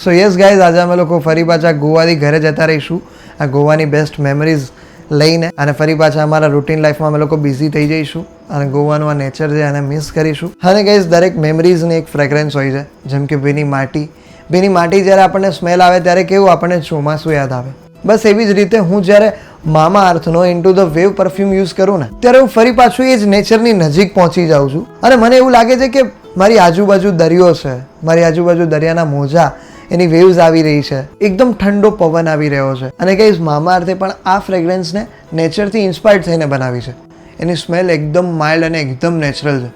સો yes guys, આજે અમે લોકો ફરી પાછા ગોવાથી ઘરે જતા રહીશું. આ ગોવાની બેસ્ટ મેમરીઝ લઈને અને ફરી પાછા અમારા રૂટીન લાઈફમાં અમે લોકો બિઝી થઈ જઈશું અને ગોવાનું આ નેચર છે એને મિસ કરીશું. અને ગાઈઝ, દરેક મેમરીઝની એક ફ્રેગ્રન્સ હોય છે, જેમ કે ભીની માટી. ભીની માટી જ્યારે આપણને સ્મેલ આવે ત્યારે કેવું આપણને ચોમાસું યાદ આવે. બસ એવી જ રીતે હું જ્યારે મામા અર્થનો into the wave perfume use કરું ને ત્યારે હું ફરી પાછું એ જ નેચરની નજીક પહોંચી જાઉં છું અને મને એવું લાગે છે કે મારી આજુબાજુ દરિયો છે, મારી આજુબાજુ દરિયાના મોજા, એની વેવ્સ આવી રહી છે, એકદમ ઠંડો પવન આવી રહ્યો છે. અને ગાઈઝ, મામા અર્થે પણ આ ફ્રેગ્રન્સને નેચરથી ઇન્સ્પાયર્ડ થઈને બનાવી છે. એની સ્મેલ એકદમ માઇલ્ડ અને એકદમ નેચરલ છે,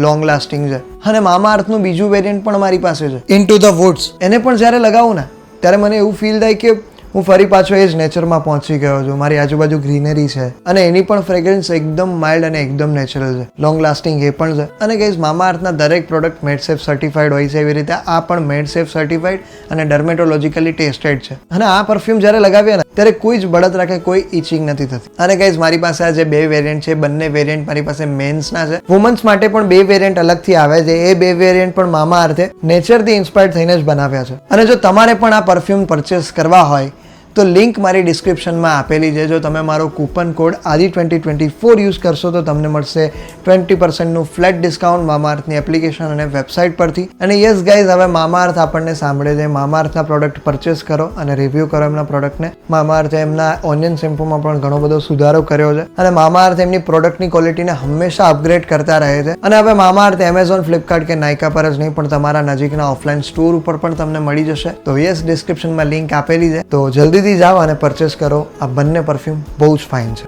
લોંગ લાસ્ટિંગ છે. અને મામા અર્થનું બીજું વેરિયન્ટ પણ મારી પાસે છે, ઇન્ટુ ધ વુડ્સ. એને પણ જ્યારે લગાવું ને ત્યારે મને એવું ફીલ થાય કે હું ફરી પાછો એ જ નેચરમાં પહોંચી ગયો છું. મારી આજુબાજુ ગ્રીનરી છે અને એની પણ ફ્રેગ્રન્સ એકદમ માઇલ્ડ અને એકદમ નેચરલ છે, લોંગ લાસ્ટિંગ એ પણ છે. અને ગાઈઝ, મામા અર્થના દરેક પ્રોડક્ટ મેડસેફ સર્ટિફાઈડ હોય છે, એવી રીતે આ પણ મેડસેફ સર્ટિફાઈડ અને ડર્મેટોલોજીકલી ટેસ્ટેડ છે. અને આ પરફ્યુમ જ્યારે લગાવ્યા ને ત્યારે કોઈ જ બળતરા કે કોઈ ઇચિંગ નથી થતી. અને ગાઈઝ, મારી પાસે આ જે બે વેરિયન્ટ છે, બંને વેરિયન્ટ મારી પાસે મેન્સના છે. વુમન્સ માટે પણ બે વેરિયન્ટ અલગથી આવે છે. એ બે વેરિયન્ટ પણ મામા અર્થે નેચરથી ઇન્સ્પાયર્ડ થઈને જ બનાવ્યા છે. અને જો તમારે પણ આ પરફ્યુમ પરચેસ કરવા હોય તો લિંક મારી ડિસ્ક્રિપ્શનમાં આપેલી છે. જો તમે મારો કૂપન કોડ ADI2024 યુઝ કરશો તો તમને મળશે 20% ફ્લેટ ડિસ્કાઉન્ટ મામા અર્થની એપ્લિકેશન અને વેબસાઇટ પરથી. અને યસ ગાઈઝ, હવે મામા અર્થ આપણને સાંભળે છે. મામા અર્થના પ્રોડક્ટ પરચેસ કરો અને રિવ્યૂ કરો એમના પ્રોડક્ટને. મામા અર્થે એમના ઓનિયન શેમ્પૂમાં પણ ઘણો બધો સુધારો કર્યો છે અને મામા અર્થ એમની પ્રોડક્ટની ક્વોલિટીને હંમેશા અપગ્રેડ કરતા રહે છે. અને હવે મામા અર્થ એમેઝોન, ફ્લિપકાર્ટ કે નાયકા પર જ નહીં પણ તમારા નજીકના ઓફલાઈન સ્ટોર ઉપર પણ તમને મળી જશે. તો યસ, ડિસ્ક્રિપ્શનમાં લિંક આપેલી છે, તો જલ્દી જાઓ અને પરચેસ કરો. આ બંને પરફ્યુમ બહુ જ ફાઇન છે.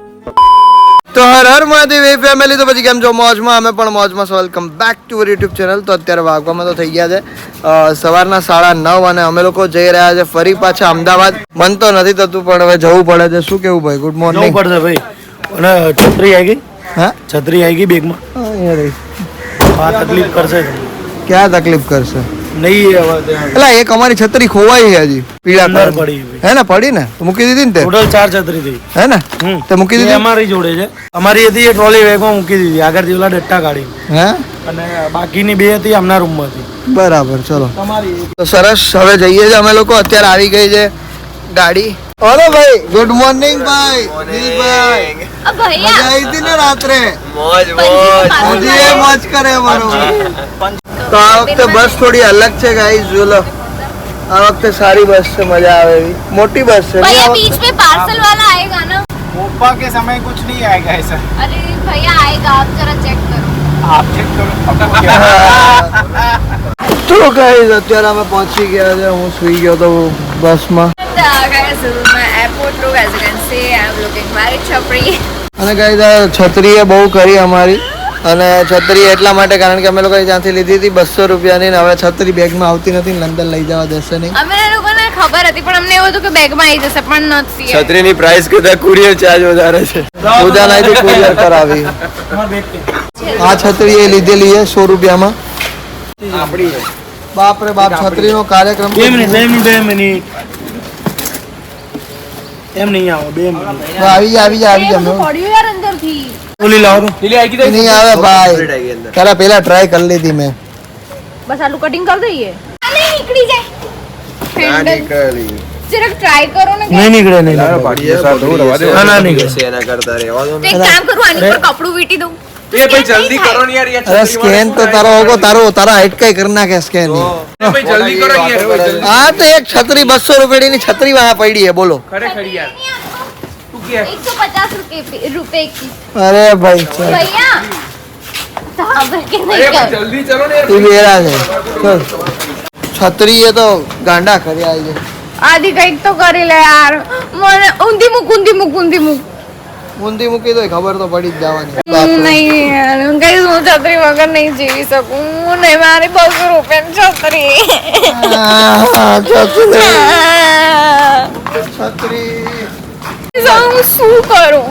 તો હર હર મહાદેવ એ ફેમિલી, તો પછી કેમ છો? મોજમાં? અમે પણ મોજમાં. Welcome back to our YouTube channel. તો અત્યારે વાગવામાં તો થઈ ગયા છે સવારના 9:30 અને અમે લોકો જઈ રહ્યા છે ફરી પાછા અમદાવાદ. મન તો નથી થતું પણ હવે જવું પડે છે. શું કેવું ભાઈ? Good morning. જવું પડશે ભાઈ. અને છત્રી આવી ગઈ? હા, છત્રી આવી ગઈ બેગમાં. હા, તકલીફ કરશે. ક્યાં તકલીફ કરશે? નહીં એટલે એક અમારી છત્રી ખોવાઈ છે હજી, પીળા કલર પડી. હે ને? પડી ને તો મૂકી દીધી ને તે. ટોટલ 4 છત્રી થઈ. હે ને? તે મૂકી દીધી અમારી જોડે છે. અમારી હતી એ ટ્રોલી બેગમાં મૂકી દીધી, આગળથી ઓલા ડટ્ટા કાઢી. હે? અને બાકીની 2 હતી આમના રૂમમાં હતી. બરાબર, ચલો તો સરસ. હવે જઈએ છીએ અમે લોકો. અત્યારે આવી ગઈ છે ગાડી. અરે ભાઈ, ગુડ મોર્નિંગ ભાઈ. દિલભાઈ, મજા આવી હતી ને રાત્રે? મોજ કરે અમારો. તો આ વખતે બસ થોડી અલગ છે ગાઈસ. જો લો, આ વખતે સારી બસ છે, મજા આવે એવી મોટી બસ છે. भैया बीच में पार्सल वाला आएगा ना? ओप्पा के समय कुछ नहीं आएगा ऐसा. अरे भैया आएगा, आप जरा चेक करो. आप चेक करो. તો ગાઈસ, અત્યારે અમે પહોંચી ગયા છે. હું સુઈ ગયો તો બસમાં. Guys, this is my airport look. As you can see, I am looking very chubby. અને ગાઈસ, આ છત્રીએ બહુ કરી અમારી. અને છત્રી એટલા માટે કારણ કે અમે લોકો ત્યાંથી લીધી હતી 200 રૂપિયાની. હવે છત્રી બેગમાં આવતી નથી, લંડન લઈ જવા દેશે નહીં. અમે લોકોને ખબર હતી પણ અમને એવું હતું કે બેગમાં આવી જશે, પણ નથી. છત્રીની પ્રાઇસ કરતા કુરિયર ચાર્જ વધારે છે. ઉદાનાથી કુરિયર કરાવી. આ છત્રી એ લીધેલી છે 100 રૂપિયામાં. બાપ રે બાપ, છત્રીનો કાર્યક્રમ. 2 મિનિટ. એમ નહીં આવો, 2 મિનિટ. આવી જા પડ્યું યાર અંદરથી. ઓલી લાવો. નહીં આવે ભાઈ, તારા પેલા ટ્રાય કરી લીધી મેં. બસ આલુ કટિંગ કરી દઈએ. નહીં નીકળી જાય. જરાક ટ્રાય કરો ને. નહીં નીકળે. નહીં ના નીકળે. એના કરતા રહેવા દો ને. એક કામ કરું, આની પર કપડું વીટી દઉં. ये भाई जल्दी करो ना यार. અરે સ્કેન તો તારો હોગો, તારા હાઈટ કઈ કરી નાખે સ્કેન. भाई जल्दी करो यार. હા તો એક છત્રી 200 રૂપિયાની છત્રી વાહ પડી છે. બોલો. खड़े यार. तू क्या 150 रुपए की. અરે ભાઈ भैया साबर के नहीं अरे कर. जल्दी चलो ना यार. તું બેરા છે. ચલ, છત્રી એ તો ગાંડા કરી આવી છે. આદિ કઈક તો કરી લે યાર. મને ઊંધી મૂક. ઊંધી મૂકી દો, ખબર તો પડી જ જવાની. નહીં યાર, કઈ હું છત્રી વગર નહીં જીવી શકું. નહીં, મારી 200 રૂપિયાની છત્રી. છત્રી હું શું કરું?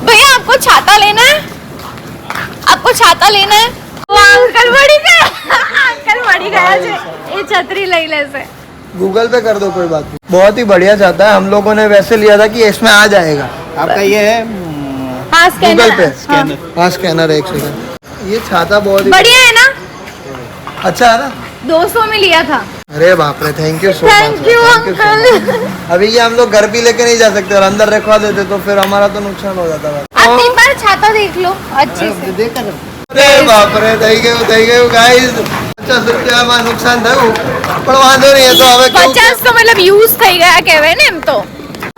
भैया आपको छाता लेना है? आपको छाता लेना है? अंकल मड़ी गया છે. એ છત્રી લઈ લેશે. गूगल पे कर दो, कोई बात नहीं. बहुत ही बढ़िया चाहता है. हम लोगों ने वैसे लिया था कि इसमें आ जाएगा. आपका ये है हाँ, स्कैनर. गूगल पे स्कैनर. हाँ, स्कैनर है. 1 सेकंड. ये छाता बहुत ही बढ़िया है ना? अच्छा है ना. 200 में लिया था. अरे बाप रे, thank you so much. Thank you uncle. अभी ये हम लोग घर भी लेके नहीं जा सकते और अंदर रखवा देते तो फिर हमारा तो नुकसान हो जाता है। आप एक बार छाता देख लो अच्छे से। અરે બાપ રે, થઈ ગયું ગાઈસ। 50 રૂપિયામાં નુકસાન થયું પણ વાંધો નહીં, એ તો હવે કેવું 50 તો મતલબ યુઝ થઈ ગયા કહેવાય ને એમ તો।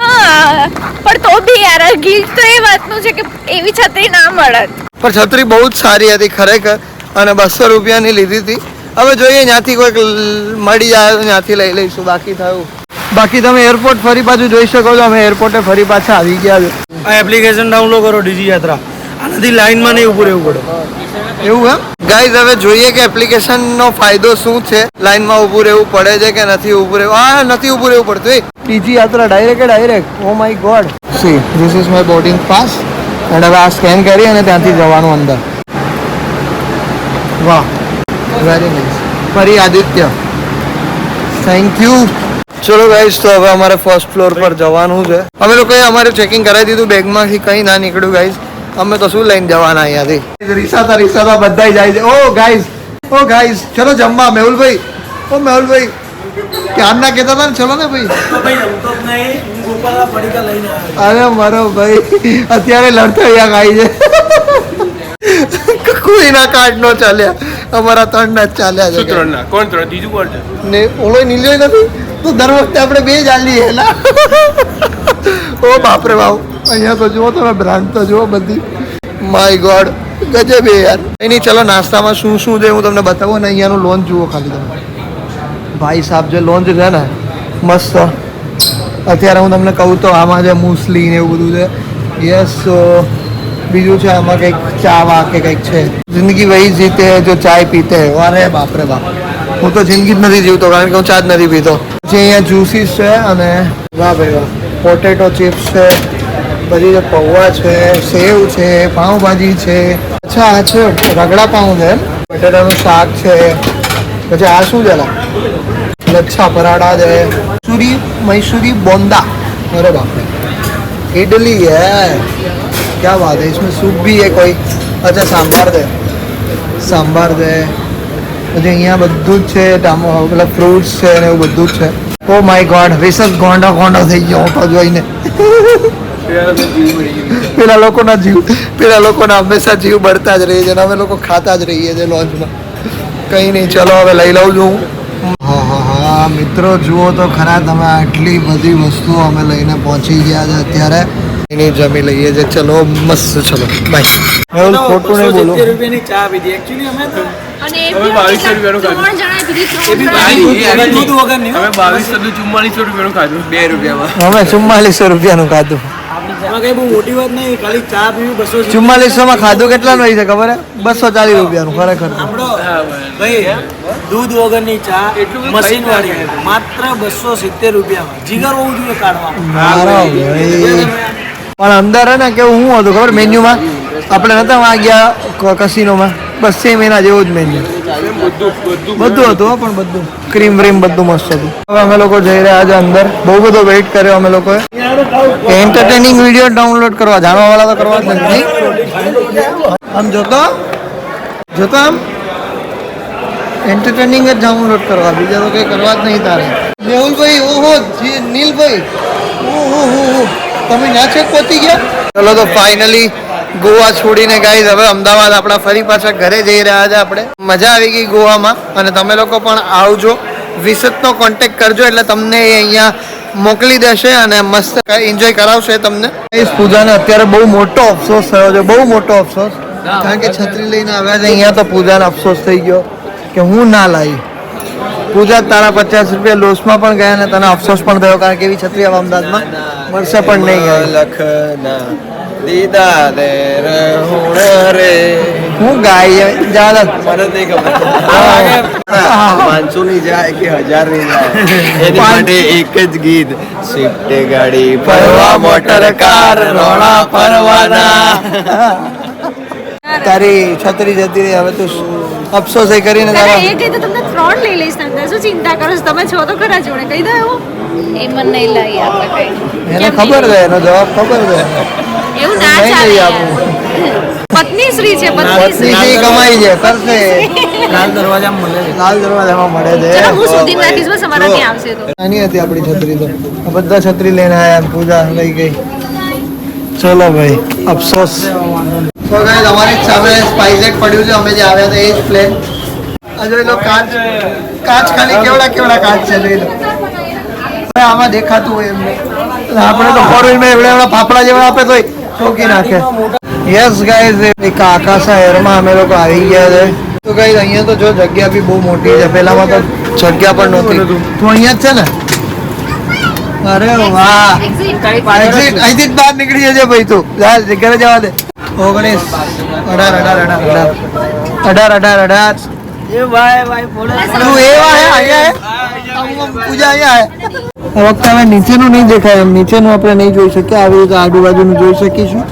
હા પણ તો બી યાર ગિલ્ટ તો એ વાતનું છે કે એવી છત્રી ના મળત। પણ છત્રી બહુ જ સારી હતી ખરેખર અને 200 રૂપિયાની લીધી હતી। હવે જોઈએ ત્યાંથી કોઈક મળી જાય તો ત્યાંથી લઈ લઈશું, બાકી થયું। બાકી તમે એરપોર્ટ ફરી પાછું જોઈ શકો છો, અમે એરપોર્ટે ફરી પાછા આવી ગયા છે। આ એપ્લિકેશન ડાઉનલોડ કરો ડીજી યાત્રા, આનાથી લાઈનમાં નહીં ઊભું રહેવું પડે। એવું એમ ગાઈઝ, હવે જોઈએ કે એપ્લિકેશનનો ફાયદો શું છે। લાઈનમાં ઊભું રહેવું પડે છે કે નથી ઊભું રહેવું? હા, નથી ઊભું રહેવું પડતું। ડીજી યાત્રા direct. Oh my God, see this is my boarding pass and હવે આ સ્કેન કરી અને ત્યાંથી જવાનું અંદર। વાહ, વેરી નાઇસ। ફરી આદિત્ય, થેન્ક યુ। ચલો ગાઈઝ, તો હવે અમારે ફર્સ્ટ ફ્લોર પર જવાનું છે। અમે લોકોએ અમારે ચેકિંગ કરાવી દીધું, બેગમાંથી કંઈ ના નીકળ્યું ગાઈઝ। અમે તો શું લઈને જવાના અહીંયાથી? રીસાતા બધાય જાય છે। ઓ ગાઈઝ ચલો જમવા। મેહુલભાઈ, ઓ મેહુલભાઈ, ક્યારના કહેતા હતા ને ચલો ને ભાઈ। અરે મારો ભાઈ અત્યારે લડતૈયા ખાઈ છે। કોઈના કાર્ડ નો ચાલ્યા, અમારા 3 ના જ ચાલ્યા છે। ત્રણ ના કોણ? ત્રણ ત્રીજું કોણ છે? ને ઓલો નીલ્યો નથી તો દર વખતે આપણે બે જ આલીએ એલા। ઓ બાપરે બાપ, અહીંયા તો જુઓ તમે, બ્રાન્ડ તો જુઓ બધી। માય ગોડ, ગજબ યાર। નહીં ચલો નાસ્તામાં શું શું છે હું તમને બતાવું ને અહીંયાનું લોન્ચ જુઓ ખાલી તમે। ભાઈ સાહેબ જે લોન્ચ છે ને મસ્ત। અત્યારે હું તમને કહું તો આમાં જે મૂસલી ને એવું બધું છે। યસ, બીજું છે આમાં કંઈક ચા વા કે કંઈક છે। જિંદગી વહી જીતે હૈ જો ચાય પીતે હૈ। અરે બાપ રે બાપ, હું તો જિંદગી જ નથી જીવતો કારણ કે હું ચા જ નથી પીતો। પછી અહીંયા જ્યુસીસ છે અને વાહ ભાઈ વાહ, પોટેટો ચિપ્સ છે, પછી જે પૌવા છે, સેવ છે, પાઉંભાજી છે। અચ્છા આ છે રગડા પાઉં છે, બટેટાનું શાક છે। પછી આ શું છે? લચ્છા પરાઠા છે, मैसूरी बोंदा। अरे बाप रे, इडली है, क्या बात है। इसमें सूप भी है कोई। अच्छा सांभर दे, પછી અહીંયા બધું જ છે, મતલબ ફ્રૂટ્સ છે ને એવું બધું જ છે। ઓ માય ગોડ, વિશેષ ગોંડો થઈ ગયો હું તો જોઈને। પેલા લોકોના હંમેશા જીવ બળતા જ રહે છે અને અમે લોકો ખાતા જ રહીએ છીએ લોન્ચમાં। કંઈ નહીં, ચલો હવે લઈ લઉં છું। હા મિત્રો જુઓ તો ખરા તમે, આટલી બધી વસ્તુઓ અમે લઈને પહોંચી ગયા છે અત્યારે। એની જમી લઈએ છે, ચલો મસ્ત, ચલો બાય। ખોટું નહીં બોલો। રૂપિયાની ચા પીધી એકચ્યુઅલી અમે તો અને એ હવે 2200 રૂપિયાનું ખાધું। ત્રણ જણાએ પીધી, હવે 2244 રૂપિયાનું ખાધું 2 રૂપિયામાં। અમે 4400 રૂપિયાનું ખાધું। એમાં કઈ બહુ મોટી વાત નહીં, ખાલી ચા પીવી 200। 4400 ખાધું કેટલાનું હોય છે ખબર હે? 240 રૂપિયાનું ખરેખર। સાંભળો ભાઈ, દૂધ વગરની ચા મશીન વાળી માત્ર 270 રૂપિયામાં। જીગર હોવું જોઈએ કાઢવાનું। મારો ભાઈ, પણ અંદર હે ને કેવું શું હતું ખબર? મેન્યુમાં આપણે નતા વાં ગયા કસિનોમાં, બસ સેમ એના જેવું જ મેન્યુ બધું હતું હો, પણ બધું ક્રીમ વ્રીમ બધું મસ્ત હતું। હવે અમે લોકો જઈ રહ્યા છે અંદર। બહુ બધો વેઇટ કર્યો અમે લોકોએ। એન્ટરટેનિંગ વિડીયો ડાઉનલોડ કરવા જાણવા વાળા તો કરવા જ નથી। આમ જોતો આમ એન્ટરટેનિંગ જ ડાઉનલોડ કરવા, બીજા તો કંઈ કરવા જ નહીં તારે। મેહુલભાઈ, ઓહો નીલભાઈ, ઓહો તમે ના છેક પહોંચી ગયા। ચલો તો ફાઇનલી ગોવા છોડીને ગાઈઝ હવે અમદાવાદ આપણા ફરી પાછા ઘરે જઈ રહ્યા છે આપણે। મજા આવી ગઈ ગોવામાં અને તમે લોકો પણ આવજો। વિસતનો કોન્ટેક્ટ કરજો એટલે તમને એ અહીંયા મોકલી દેશે અને મસ્ત એન્જોય કરાવશે તમને। ગાઈઝ પૂજાને અત્યારે બહુ મોટો અફસોસ થયો છે, બહુ મોટો અફસોસ, કારણ કે છત્રી લઈને આવ્યા છે અહીંયા તો પૂજાને અફસોસ થઈ ગયો કે હું ના લાવી। પૂજા તારા 50 રૂપિયા લોસમાં પણ ગયા ને તને અફસોસ પણ થયો કારણ કે એવી છત્રી હવે અમદાવાદમાં મળશે પણ નહીં। લખના દીદા દે રે હું ગાય જાન મને નહીં ખબર 500 ની જાય કે 1000 ની જાય એની માટે એક જ ગીત, સ્વિફ્ટ ગાડી ફરવા મોટર કાર રોણા ફરવાના। તારી છત્રી જતી રહી, હવે તું અફસોસ એ કરીને એ કહી તો તમને 3 લઈ લઈશ અંદર, શું ચિંતા કરો છો? તમે છો તો ખરા જોડે, કહી દો એવું। એ મને નહીં લઈ આપણે કઈ, એને ખબર છે, એનો જવાબ ખબર છે, એવું ના નહીં લઈ ચાલે આપું। પત્ની શ્રી છે પત્ની શ્રી પત્નીશ્રી કમાઈ છે કરશે લાલ દરવાજામાં મળે છે. લાલ દરવાજામાં મળે છે ચલો હું સુધી રાખીશ બસ અમારા ત્યાં આવશે તો નાની હતી આપણી છત્રી તો આ બધા છત્રી લઈને આયા પૂજા લઈ ગઈ ચલો ભાઈ અફસોસ તો ગાઈસ અમારી જ સામે સ્પાઇસેટ પડ્યું છે અમે જે આવ્યા હતા એ જ પ્લેન આ જોઈ લો કાચ ખાલી કેવડા કાચ છે જોઈ લો હવે આમાં દેખાતું હોય એમને આપણે તો ફોરવીલમાં એવડા ફાફડા જેવા આપે તોય ઠોકી નાખે યસ ગાઈઝ એક આકાશા એરમાં અમે લોકો આવી ગયા છે તો ગાઈઝ અહીંયા તો જો જગ્યા બી બહુ મોટી છે પહેલામાં તો જગ્યા પણ નહોતી તું અહીંયા જ છે ને અરે વાહ એક્ઝિટ અહીંથી જ બહાર નીકળી જજે ભાઈ તું ઘરે જવા દે 19 18 એ ભાઈ બોલે તું એવા હે અહીંયા હે પૂજા અહીંયા હે આ વખતે હવે નીચેનું નહીં દેખાય એમ નીચેનું આપણે નહીં જોઈ શકીએ આવી રીતે આજુબાજુનું જોઈ શકીશું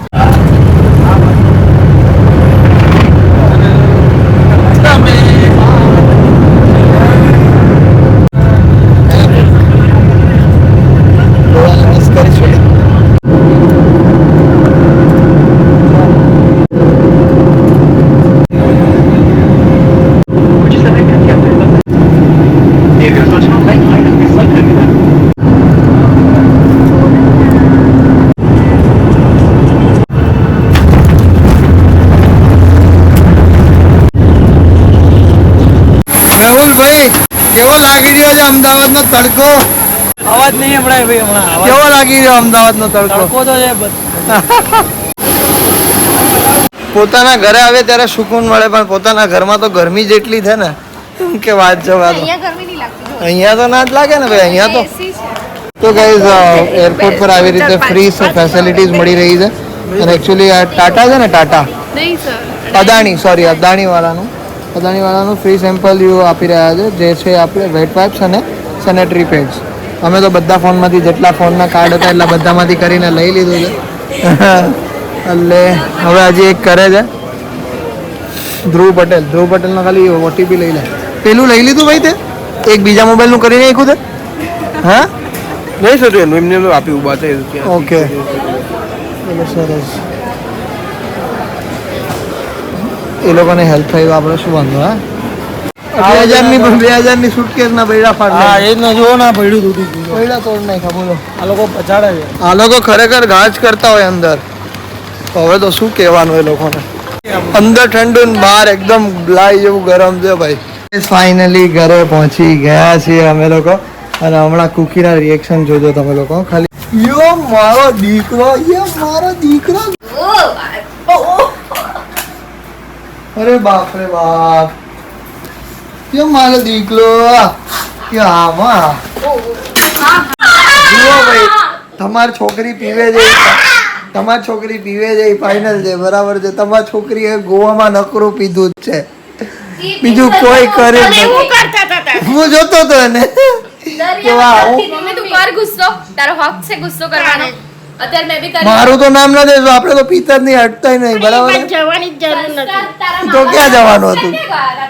મેહુલભાઈ કેવો લાગી રહ્યો છે અમદાવાદનો તડકો અવાજ નહીં સંભળાય ભાઈ હમણાં અવાજ કેવો લાગી રહ્યો અમદાવાદનો તડકો તડકો તો છે પોતાના ઘરે આવે ત્યારે સુકૂન મળે પણ પોતાના ઘરમાં તો ગરમી જેટલી છે ને કે વાત જવા દો અહીંયા ગરમી નહીં લાગતી અહીંયા તો ના જ લાગે ને ભાઈ અહીંયા તો એસી છે તો ગાઈઝ એરપોર્ટ પર આવી રીતે ફ્રી ફેસિલિટીઝ મળી રહી છે અને એકચ્યુઅલી આ ટાટા છે ને ટાટા નહીં સર અદાણીવાળાનું ફ્રી સેમ્પલ યુ આપી રહ્યા છે જે છે આપણે વેટ વાઇપ્સ અને સેનેટરી પેડ્સ અમે તો બધા ફોનમાંથી જેટલા ફોનના કાર્ડ હતા એટલા બધામાંથી કરીને લઈ લીધું છે એટલે હવે હજી એક કરે છે ધ્રુવ પટેલનો ખાલી ઓટીપી લઈ લે પેલું લઈ લીધું ભાઈ તે એક બીજા મોબાઈલનું કરી નાખ્યું તે હા નહીં સર એમને આપ્યું ઉભા થાય ઓકે ચલો સરસ એ લોકોને હેલ્પ થઈ આપણે શું વાંધો હા 2000ની સુટકેસ ના બૈડા હા ફાડ એ જ જો ના પડ્યું તૂટી ગયું બૈડા તોડ નાખ્યા બોલો આ લોકો પછાડે છે આ લોકો ખરેખર ગાજ કરતા હોય અંદર તો હવે તો શું કહેવાનું એ લોકોને અંદર ઠંડુ ને બહાર એકદમ લાઈ જેવું ગરમ છે ભાઈ ફાઇનલી ઘરે પહોંચી ગયા છીએ અમે લોકો અને હમણાં કુકીના રિએક્શન જોજો તમે લોકો ખાલી મારો દીકરો અરે બાપ રે બાપ મારો દીકરો આમાં જુઓ ભાઈ તમારી છોકરી પીવે છે ફાઇનલ છે બરાબર છે તમારી છોકરીએ ગોવામાં નકરું પીધું જ છે બીજું કોઈ કરે હું જોતો હતો એને મમ્મી તું કર ગુસ્સો તારો હક છે ગુસ્સો કરવાનો અત્યારે મેં બી કરી મારું તો નામ ના દેજો આપણે તો પિતર ની હટતાય નહીં બરાબર જવાની જરૂર નથી તો ક્યાં જવાનું હતું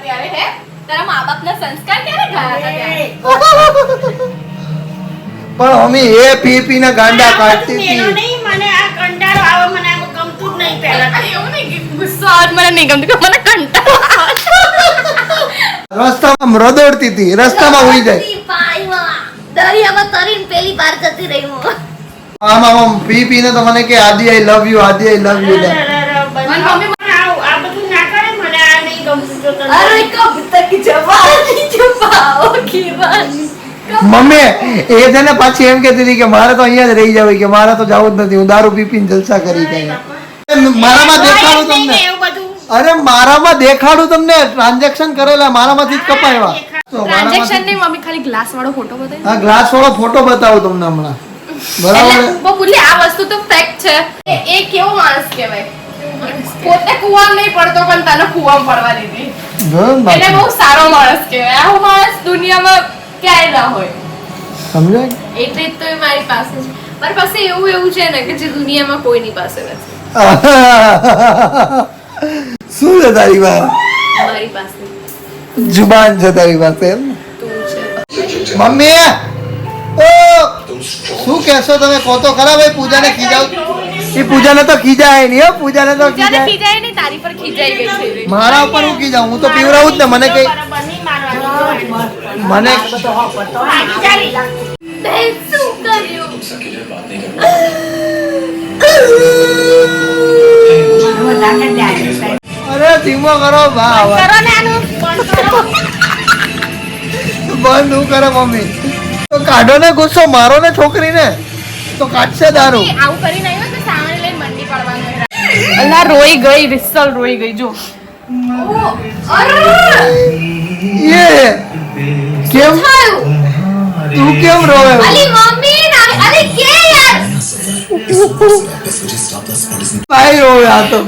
ત્યારે હે તારા મા બાપના સંસ્કાર ક્યારે ગયા હતા ત્યારે પણ મમ્મી એ પી ના ગાંડા કાઢતી એનો હતી નહીં મને આ કંટાળો આવે મને આમ ગમતું જ નહીં પહેલા એવું નહીં કે ગુસ્સો આજ મને નહીં ગમતું કે મને કંટાળો રસ્તામાં રદોડતી હતી રસ્તામાં ઉઈ જાય દરિયામાં તરીને પેલી પાર જતી રહી હું આમ પીને તો મને કે આદિ આઈ લવ યુ મમ્મી આ બધું ના કરે મને આ નહીં ગમતું જો તને અરે કબ તક જવાની છુપાઓ કીવાની મમ્મી એ છે ને પાછી એમ કહેતી હતી કે મારે તો અહીંયા જ રહી જવું કે મારે તો જવું જ નથી હું દારૂ પીને જલસા કરી ગયા મારામાં દેખાડું તમને એવું બધું અરે મારામાં દેખાડું તમને ટ્રાન્ઝેક્શન કરેલા મારામાંથી જ કપાયવા ટ્રાન્ઝેક્શન નહીં મમ્મી ખાલી ગ્લાસ વાળો ફોટો બતાવી હા ગ્લાસ વાળો ફોટો બતાવું તમને હમણાં બરાબર એટલે બોલી આ વસ્તુ તો ફેક્ટ છે એ કેવો માણસ કહેવાય પોતે કુવામાં નહીં પડતો પણ તને કુવામાં પડવા દીધી એટલે બહુ સારો માણસ કહેવાય આવો માણસ દુનિયામાં ક્યાંય ના હોય સમજાય એટલે જ તો એ મારી પાસે છે મારી પાસે એવું છે ને કે જે દુનિયામાં કોઈની પાસે નથી શું છે તારી પાસે મારી પાસે જુબાન છે તારી પાસે એમ તું છે મમ્મી ઓ શું કહેશો તમે કહો તો ખરા ભાઈ પૂજાને ખીજાવ એ પૂજાને તો ખીજાય નહીં હો, પૂજાને તો પૂજાને ખીજાય. ખીજાય નહીં, તારી પર ખીજાઈ ગઈ છે. મારા ઉપર હું ખીજાઉં? હું તો પીવડાવું જ ને, મને કઈ મને બેન શું કર્યું અરે ધીમો કરો બા હવે. કરો ને આનું બંધ કરો. બંધ હું કરે મમ્મી? તો કાઢો ને ગુસ્સો, મારો ને છોકરીને તો કાઢશે દારૂ. આવું કરીને આવ્યો તો સામાન લઈને મંડી પડવાનું. અલ્લા રોઈ ગઈ, વિસલ રોઈ ગઈ જો. એ કેમ તું કેમ રોવે? અલી મમ્મી અલી કે યાર ભાઈ રોવે આ તો.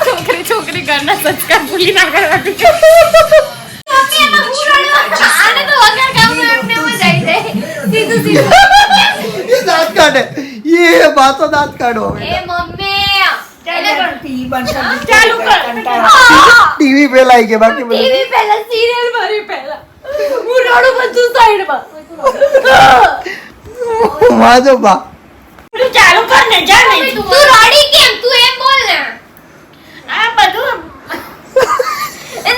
છોકરી છોકરી ઘરના સંસ્કાર ભૂલી ના કરવાનું. મમ્મી એમાં હું રડવા આને તો વગર કામનું એમને એમ જ આવી જાય સીધું સીધું એ દાંત કાઢે, એ બાતો દાંત કાઢો. એ મમ્મી ચાલુ કર. ટીવી પેલાઈ કે બાકી બધું ટીવી પહેલા સિરિયલ મારી પહેલા હું રડું બધું સાઈડમાં વાજો બા. ચાલુ કર ને જા ને. તું રડી કેમ તું એમ બોલ ને આ બધું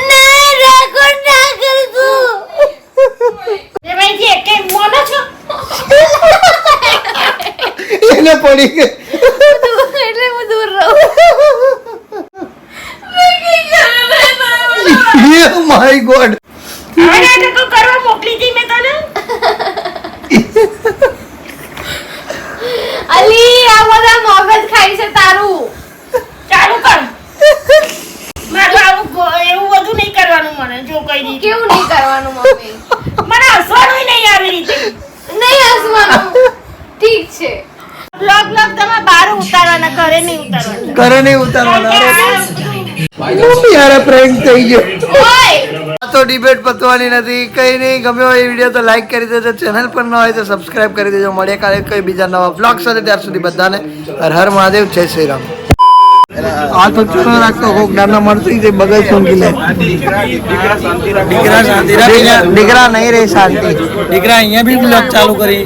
ના રેકોર્ડ ના કર તું એ ભાઈ જે કે મોનો છો. એને પડી ગઈ. એટલે હું દૂર રહું માય ગોડ. આ નાટકો કરવા મોકલી હતી મેં તને. અલી આ બધા મગજ ખાઈ છે તારું ચાલુ કર. મારું આવું એવું બધું નહીં કરવાનું મને જો કઈ દી. કેવું નહીં કરવાનું મમ્મી મને હસવાનું નહીં આવી રીતે. નહીં હસવાનું ઠીક છે બ્લોગ તમે બહાર ઉતારવાના, ઘરે નહીં ઉતારવાના. કરે નહીં ઉતારવાના. મમ્મી યાર પ્રેન્ક થઈ ગયો. ઓય આ તો ડિબેટ પતવાની નથી. કઈ નહીં, ગમ્યો હોય એ વિડીયો તો લાઈક કરી દેજો, ચેનલ પર ન હોય તો સબસ્ક્રાઇબ કરી દેજો. મળીએ કાલે કોઈ બીજા નવા બ્લોગ સાથે. ત્યાર સુધી બધાને હર હર મહાદેવ, જય શ્રી રામ. આ તો ચૂનો રાખતો કોક નાના મળતી છે બગલ સૂંઘી લે. દીકરા શાંતિ રાખ. દીકરા નહીં રે શાંતિ. દીકરા અહીંયા બી બ્લોગ ચાલુ કરી